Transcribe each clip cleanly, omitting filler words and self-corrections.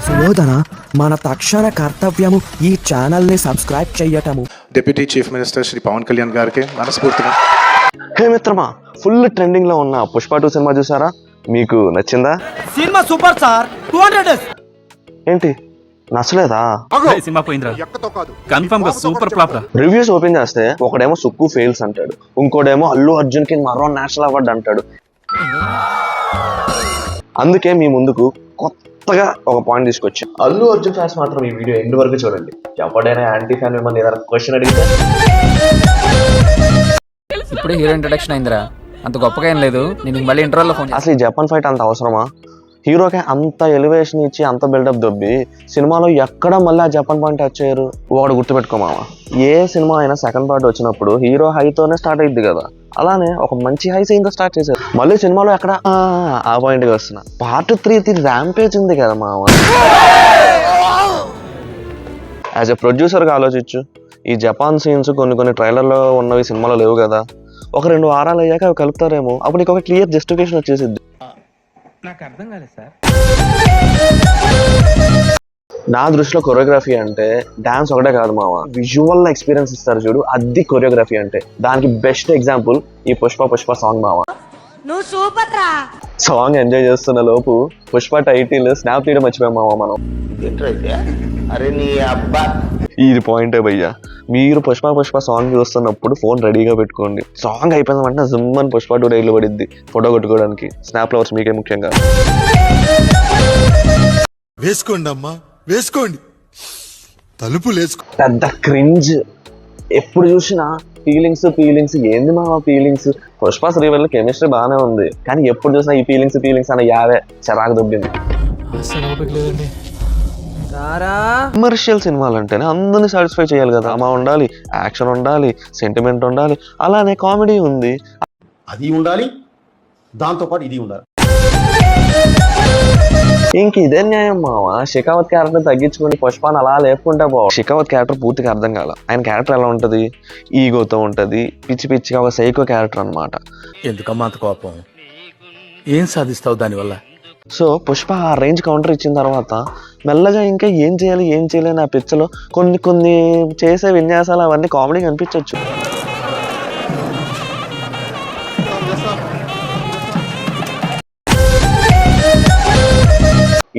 సుయోధన మన తక్షణ కర్తవ్యము ఈ ఛానల్ని సబ్స్క్రైబ్ చేయటము. Deputy chief minister Shri Pavan Kalyan గారికి మనస్ఫూర్తిగా. హే మిత్రమా, ఫుల్ ట్రెండింగ్ లో ఉన్న పుష్ప 2 సినిమా చూసారా? మీకు నచ్చిందా? Cinema super sir. 200 ఏంటి నచ్చలేదా? సినిమా పోయిందిరా, కన్ఫర్మ్ గా సూపర్ ఫ్లాప్ రా. రివ్యూస్ ఓపెన్ చేస్తే ఒకడేమో సుక్కు ఫెయిల్స్ అంటాడు, ఇంకోడేమో అల్లు అర్జున్ కి మరో నేషనల్ అవార్డు అంటాడు. అందుకే మీ ముందుకు కొత్తగా ఒక పాయింట్ తీసుకొచ్చాం. అల్లు అర్జున్ ఫ్యాన్స్ మాత్రం ఈ వీడియో ఎండ్ వరకు చూడండి. ఎవడైనా యాంటీ ఫ్యాన్ మిమ్మల్ని ఏదైనా క్వశ్చన్ అడిగితే ఇప్పుడే హీరో ఇంట్రడక్షన్ అయిందిరా, అంత గొప్పగా ఏం లేదు. నేను మళ్ళీ ఇంటర్వెల్ లో ఫోన్. అసలు ఈ జపాన్ ఫైట్ అంత అవసరమా? హీరోకి అంత ఎలివేషన్ ఇచ్చి అంత బిల్డప్ దొబ్బి సినిమాలో ఎక్కడ మళ్ళీ ఆ జపాన్ పాయింట్ టచ్ చేయరు. ఒకటి గుర్తుపెట్టుకోమావా, ఏ సినిమా అయినా సెకండ్ పార్ట్ వచ్చినప్పుడు హీరో హైతోనే స్టార్ట్ అయింది కదా, అలానే ఒక మంచి హై సీన్ తో స్టార్ట్ చేశారు. మళ్ళీ సినిమాలో ఎక్కడ ఆ పాయింట్ కి వస్తున్నా. పార్ట్ 3 ర్యాంపేజ్ ఉంది కదా మావ. యాజ్ ఎ ప్రొడ్యూసర్ గా ఆలోచించు. ఈ జపాన్ సీన్స్ కొన్ని ట్రైలర్లో ఉన్నవి సినిమాలో లేవు కదా. ఒక 2 వారాలు అయ్యాక అవి కలుపుతారేమో, అప్పుడు నీకు ఒక క్లియర్ జస్టిఫికేషన్ వచ్చేసిద్ది. నాకు అర్థం కాలేదు సార్. నా దృష్టిలో కొరియోగ్రఫీ అంటే డాన్స్ ఒకటే కాదు మామ, విజువల్ ఎక్స్పీరియన్స్ ఇస్తారు చూడు, అది కొరియోగ్రఫీ అంటే. దానికి బెస్ట్ ఎగ్జాంపుల్ ఈ పుష్ప సాంగ్ మామ. సాంగ్ ఎంజాయ్ చేస్తున్న లోపు పుష్ప టైటిల్ స్నాప్ తీయడం మర్చిపోయాం మామ మనం. ఇది పాయింటే భయ్యా. మీరు పుష్ప సాంగ్ చూస్తున్నప్పుడు ఫోన్ రెడీగా పెట్టుకోండి. సాంగ్ అయిపోయిన వెంటనే జిమ్ అని పుష్ప 2 రైలు పడిద్ది ఫోటో కొట్టుకోవడానికి. స్నాప్ లవర్స్ మీకే ముఖ్యంగా వేసుకోండి అమ్మా, వేసుకోండి, తలుపులు వేసుకో. పెద్ద క్రింజ్. ఎప్పుడు చూసినా ఫీలింగ్స్ ఏంది మా ఫీలింగ్స్? పుష్ప శ్రీవల్లి కెమిస్ట్రీ బాగానే ఉంది, కానీ ఎప్పుడు చూసినా ఈ ఫీలింగ్స్ అనే యావే చిరాకు దొబ్బింది. కమర్షియల్ సినిమాలు అంటేనే అందరినీ సాటిస్ఫై చేయాలి కదా. అమ్మ ఉండాలి, యాక్షన్ ఉండాలి, సెంటిమెంట్ ఉండాలి, అలానే కామెడీ ఉంది, అది ఉండాలి, దాంతోపాటు ఇది ఉండాలి. ఇంక ఇదే న్యాయం మావా. షెకావత్ క్యారెక్టర్ తగ్గించుకుని పుష్పాన్ని అలా లేపుకుంటా పో. షెకావత్ క్యారెక్టర్ పూర్తిగా అర్థం కాల. ఆయన క్యారెక్టర్ ఎలా ఉంటది? ఈగోతో ఉంటది, పిచ్చిగా ఒక సైకో క్యారెక్టర్ అనమాట. ఎందుకమ్మా అంత కోపం? ఏం సాధిస్తావు దానివల్ల? సో పుష్ప ఆ రేంజ్ కౌంటర్ ఇచ్చిన తర్వాత మెల్లగా ఇంకా ఏం చేయాలి నా పిచ్చలో కొన్ని చేసే విన్యాసాలు అవన్నీ కామెడీగా అనిపించవచ్చు.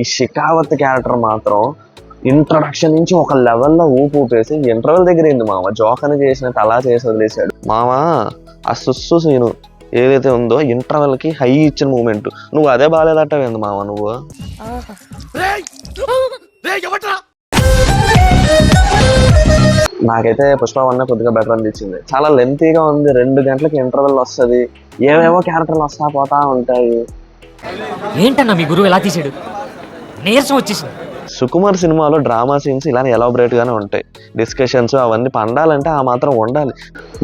ఈ షెకావత్ క్యారెక్టర్ మాత్రం ఇంట్రడక్షన్ నుంచి ఒక లెవెల్లో ఊపేసి ఇంటర్వెల్ దగ్గర ఏంది మామ జోక్ అని చేసినట్టు అలా చేసి వదిలేశాడు మామ. ఆ సుస్సు సీను ఏదైతే ఉందో ఇంటర్వెల్ కి హై ఇచ్చిన మూమెంట్, నువ్వు అదే బాగాలేదట్టవేంది మామ నువ్వు. నాకైతే పుష్ప 1 కొద్దిగా బెటర్ అనిపించింది. చాలా లెంతీగా ఉంది, 2 గంటలకి ఇంటర్వెల్ వస్తుంది, ఏవేవో క్యారెక్టర్లు వస్తా పోతా ఉంటాయి. ఏంటన్నా మీ గురువు ఎలా తీసాడు? నీరసం వచ్చేసింది. సుకుమార్ సినిమాలో డ్రామా సీన్స్ ఇలానే ఎలాబరేట్ గానే ఉంటాయి. డిస్కషన్స్ అవన్నీ పండాలంటే ఆ మాత్రం ఉండాలి.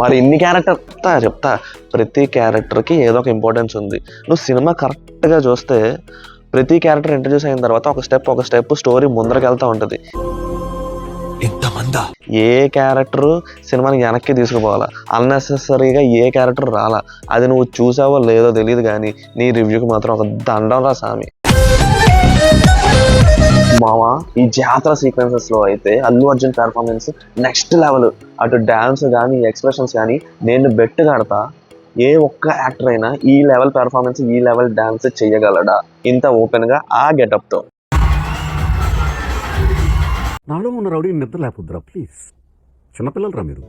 మరి ఇన్ని క్యారెక్టర్ చెప్తా ప్రతి క్యారెక్టర్కి ఏదో ఒక ఇంపార్టెన్స్ ఉంది. నువ్వు సినిమా కరెక్ట్గా చూస్తే ప్రతి క్యారెక్టర్ ఇంట్రడ్యూస్ అయిన తర్వాత ఒక స్టెప్ స్టోరీ ముందరకు వెళ్తూ ఉంటుంది. ఏ క్యారెక్టర్ సినిమాని వెనక్కి తీసుకుపోవాలా, అన్నెసెసరీగా ఏ క్యారెక్టర్ రాలా. అది నువ్వు చూసావో లేదో తెలియదు, కానీ నీ రివ్యూకి మాత్రం ఒక దండం రా సామి. మావా ఈ జాతర సీక్వెన్సెస్ లో అయితే Allu Arjun performance next level. అటు డాన్స్ కానీ ఎక్స్ప్రెషన్స్ కానీ నేను బెట్ కడతా, ఏ ఒక్క యాక్టర్ అయినా ఈ లెవెల్ పెర్ఫార్మెన్స్ ఈ లెవెల్ డాన్స్ చెయ్యగలడా ఇంత ఓపెన్ గా ఆ గెటప్ తో? నాలో ఉన్న రౌడీ నిద్ర లేకపోద్దురా ప్లీజ్, చిన్నపిల్లలరా మీరు.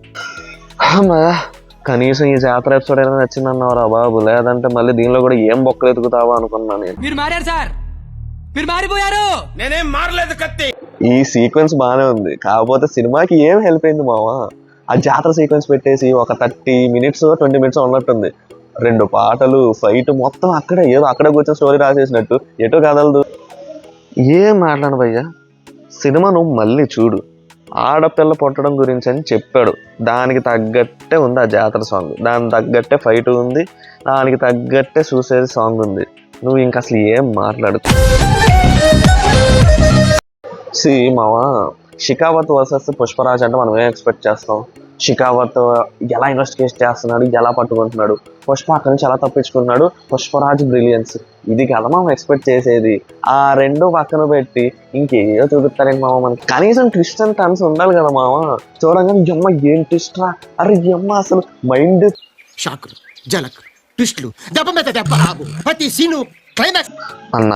కనీసం ఈ జాతర ఎపిసోడ్ అయినా నచ్చిందన్నారా బాబు, లేదంటే మళ్ళీ దీనిలో కూడా ఏం బొక్కలు ఎదుగుతావా అనుకున్నా నేను. మీరు మారారు సార్, మీరు మారిపోయారు. నేనేం మారలేదు కత్తి. ఈ సీక్వెన్స్ బాగానే ఉంది, కాకపోతే సినిమాకి ఏం హెల్ప్ అయింది మావా? ఆ జాతర సీక్వెన్స్ పెట్టేసి ఒక 30 minutes 20 minutes ఉన్నట్టుంది. 2 పాటలు, ఫైట్, మొత్తం అక్కడే కూర్చొని స్టోరీ రాసేసినట్టు ఎటో కదలదు. ఏం మాట్లాడు భయ్యా, సినిమా నువ్వు మళ్ళీ చూడు. ఆడపిల్ల పుట్టడం గురించి అని చెప్పాడు, దానికి తగ్గట్టే ఉంది ఆ జాతర సాంగ్, దానికి తగ్గట్టే ఫైట్ ఉంది, దానికి తగ్గట్టే సూసైడ్ సాంగ్ ఉంది. నువ్వు ఇంకా అసలు ఏం మాట్లాడు. మావా షెకావత్ వర్సెస్ పుష్పరాజ్ అంటే మనం ఏం ఎక్స్పెక్ట్ చేస్తాం? షెకావత్ ఎలా ఇన్వెస్టిగేట్ చేస్తున్నాడు, ఎలా పట్టుకుంటున్నాడు, పుష్ప అక్కడి నుంచి ఎలా తప్పించుకున్నాడు, పుష్పరాజ్ బ్రిలియన్స్ ఇది కదా మనం ఎక్స్పెక్ట్ చేసేది. ఆ రెండు పక్కన పెట్టి ఇంకేదో చూపిస్తారేంటి మామ మనకి. కనీసం ట్విస్ట్ అండ్ టర్న్స్ ఉండాలి కదా మామ. చూడంగానే ఎమ్మ ఏం ట్విస్ట్ రా, అరే ఎమ్మ అసలు మైండ్ షాకులు జలక్ ట్విస్టులు దెబ్బ మీద దెబ్బ రావు ప్రతి సీను క్లైమాక్స్. అన్న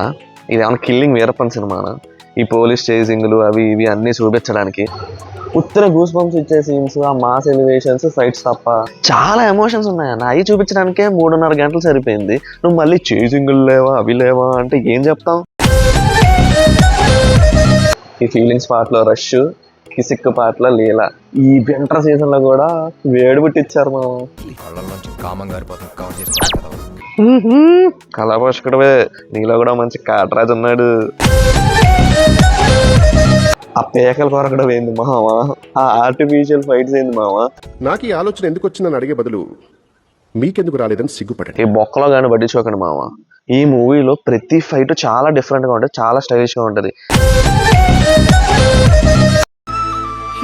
ఇదేమన్నా కిల్లింగ్ వీరప్పన్ సినిమానా? ఈ పోలీస్ చేసింగ్లు అవి ఇవి అన్నీ చూపించడానికి ఉత్తర గూస్ బంప్స్ ఇచ్చే సీన్స్, ఆ మాస్ ఎలివేషన్స్, ఫైట్స్ తప్ప చాలా ఎమోషన్స్ ఉన్నాయన్న. అవి చూపించడానికే 3.5 గంటలు సరిపోయింది. నువ్వు మళ్ళీ చేసింగ్లు లేవా అవి లేవా అంటే ఏం చెప్తావు? ఈ ఫీలింగ్స్ పార్ట్ లో రష్, కిసిక్ పార్ట్ లో లీలా, ఈ వింటర్ సీజన్ లో కూడా వేడి పుట్టించారు మనం. కళాపోషకుడివే, నీలో కూడా మంచి కాటరాజు ఉన్నాడు. ఆ పేకలు కొరకడం ఏంది మావా, ఆ ఆర్టిఫిషియల్ ఫైట్స్ ఏంది మావా. నాకు ఈ ఆలోచన ఎందుకు వచ్చిందని అడిగే బదులు మీకెందుకు రాలేదని సిగ్గుపడండి. ఈ బొక్కలో కానీ పట్టించుకోకండి మావా. ఈ మూవీలో ప్రతి ఫైట్ చాలా డిఫరెంట్ గా ఉంటుంది, చాలా స్టైలిష్ గా ఉంటది.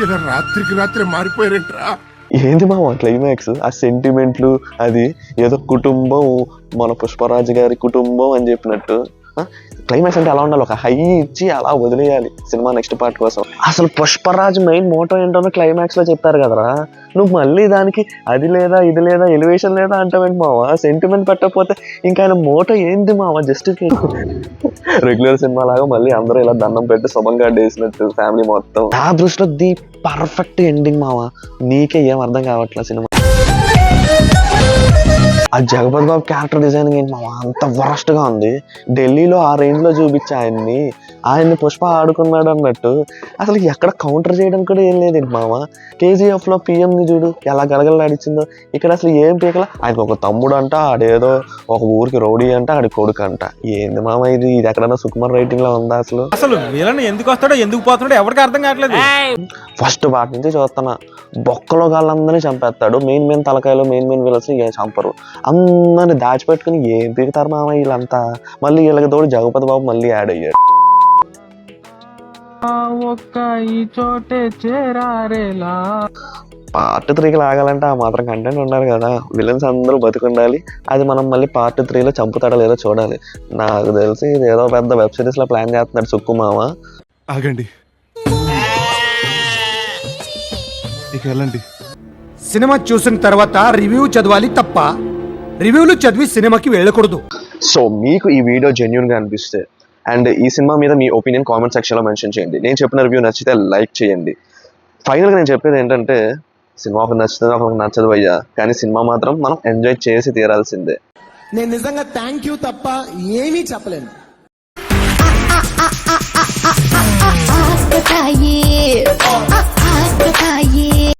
ఇలా రాత్రికి రాత్రి మారిపోయారంట్రా. ఏంది మావా క్లైమాక్స్, ఆ సెంటిమెంట్లు, అది ఏదో కుటుంబం, మన పుష్పరాజు గారి కుటుంబం అని చెప్పినట్టు. క్లైమాక్స్ అంటే ఎలా ఉండాలి, ఒక హై ఇచ్చి అలా వదిలేయాలి సినిమా నెక్స్ట్ పార్ట్ కోసం. అసలు పుష్పరాజ్ మెయిన్ మోటో ఏంటో క్లైమాక్స్ లో చెప్పారు కదరా, నువ్వు మళ్ళీ దానికి అది లేదా ఇది లేదా ఎలివేషన్ లేదా అంటావేంటి మావా. సెంటిమెంట్ పెట్టకపోతే ఇంకా ఆయన మోటో ఏంది మావా, జస్టిఫికేషన్. రెగ్యులర్ సినిమా లాగా మళ్ళీ అందరూ ఇలా దండం పెట్టి శుభంగా వేసినట్టు ఫ్యామిలీ మొత్తం. నా దృష్టిలో ది పర్ఫెక్ట్ ఎండింగ్ మావా. నీకే ఏం అర్థం కావట్లేదు సినిమా. ఆ జగపతి బాబు క్యారెక్టర్ డిజైనింగ్ ఏంటి మావా, అంత వరస్ట్ గా ఉంది. ఢిల్లీలో ఆ రేంజ్ లో చూపించి ఆయన్ని పుష్ప ఆడుకున్నాడు అన్నట్టు అసలు ఎక్కడ కౌంటర్ చేయడానికి కూడా ఏం లేదేంటి మావా. కేజీఎఫ్ లో పిఎం ని చూడు ఎలా గలగలలాడిచ్చిందో, ఇక్కడ అసలు ఏం పీకలా. ఆయనకు ఒక తమ్ముడు అంట, ఆడేదో ఒక ఊరికి రౌడీ అంట, ఆడి కొడుకు అంట. ఏంది మామ ఇది ఎక్కడన్నా సుకుమార్ రైటింగ్ లో ఉందా అసలు? అసలు వీళ్ళని ఎందుకు వస్తాడో ఎందుకు పోతున్నాడో ఎవరికి అర్థం కావట్లేదు. ఫస్ట్ పార్ట్ నుంచి చూస్తున్నా, బొక్కలో గాళ్ళందరినీ చంపేస్తాడు. మెయిన్ తలకాయలో మెయిన్ విలన్స్ ఏం చంపరు, అందరిని దాచిపెట్టుకుని ఏం పీకుతారు మామ వీళ్ళంతా. మళ్ళీ వీళ్ళకి తోడు జగపతి బాబు మళ్ళీ యాడ్ అయ్యాడు. పార్ట్ 3కి లాగాలంటే ఆ మాత్రం కంటెంట్ ఉండాలి కదా. విలన్స్ అందరూ బతికుండాలి. అది మనం మళ్ళీ పార్ట్ 3లో చంపుతాడో లేదో చూడాలి. నాకు తెలిసి ఇది ఏదో పెద్ద వెబ్ సిరీస్ లో ప్లాన్ చేస్తున్నాడు సుక్కు మామ. ఆగండి, ఇక వెళ్ళండి. సినిమా చూసిన తర్వాత రివ్యూ చదవాలి తప్ప రివ్యూలు చదివి సినిమాకి వెళ్ళకూడదు. సో మీకు ఈ వీడియో జెన్యూన్ గా అనిపిస్తే అండ్ ఈ సినిమా మీద మీ ఒపీనియన్ కామెంట్ సెక్షన్ లో మెన్షన్ చేయండి. నేను చెప్పిన రివ్యూ నచ్చితే లైక్ చేయండి. ఫైనల్ గా నేను చెప్పేది ఏంటంటే, సినిమా ఒక నచ్చుతుంది, ఒక నచ్చదు అయ్యా, కానీ సినిమా మాత్రం మనం ఎంజాయ్ చేసి తీరాల్సిందే. నేను నిజంగా థ్యాంక్ యూ తప్ప ఏమీ చెప్పలేను.